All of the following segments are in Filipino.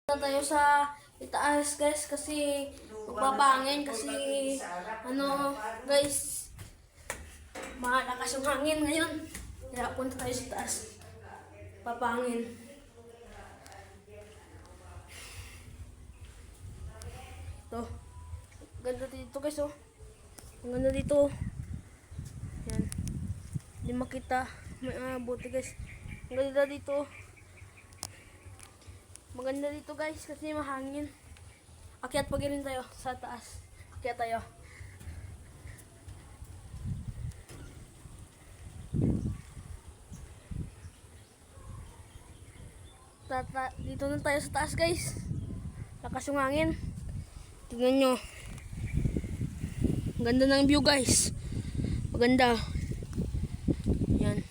Tayo sa itaas guys kasi magpapangin kasi guys, malakas yung hangin ngayon kaya punta tayo sa taas papangin. Ito ganda dito guys, oh ang ganda dito, yan, hindi makita buti guys, ang ganda dito. Maganda dito guys kasi mahangin. Akyat pa rin tayo sa taas. Akyat tayo. Dito na tayo sa taas guys. Lakas yung hangin. Tingnan nyo. Ganda ng view guys. Maganda. Yan.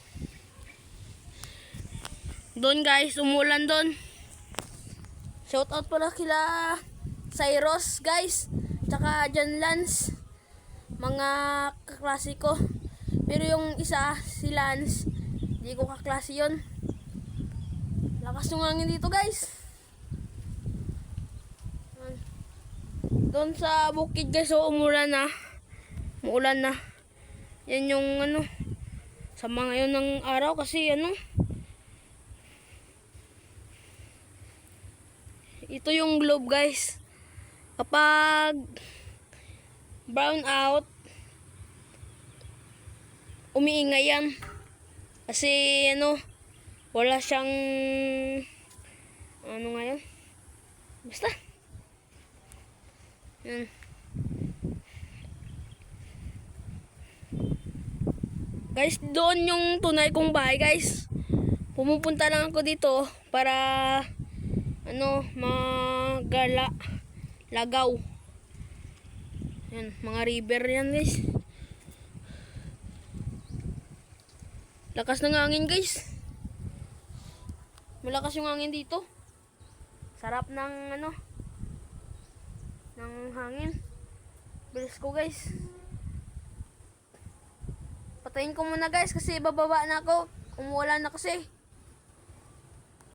Doon guys, umulan doon. Shout out pala kila Cyrus guys, tsaka John Lance, mga kaklase ko. Pero yung isa, si Lance, hindi ko kaklase yun. Lakas yung hangin dito guys. Doon sa bukid guys, so umulan na. Umulan na. Yan yung sa mga yun ng araw kasi ito yung globe guys. Kapag brown out, umiingay yan. Kasi wala siyang ngayon. Basta. Yan. Guys, doon yung tunay kong bahay guys. Pumupunta lang ako dito para lagaw. Yan, mga river yan guys. Lakas ng hangin guys. Malakas yung hangin dito. Sarap ng ng hangin. Bilis ko guys. Patayin ko muna guys kasi bababa na ako. Umuulan na kasi.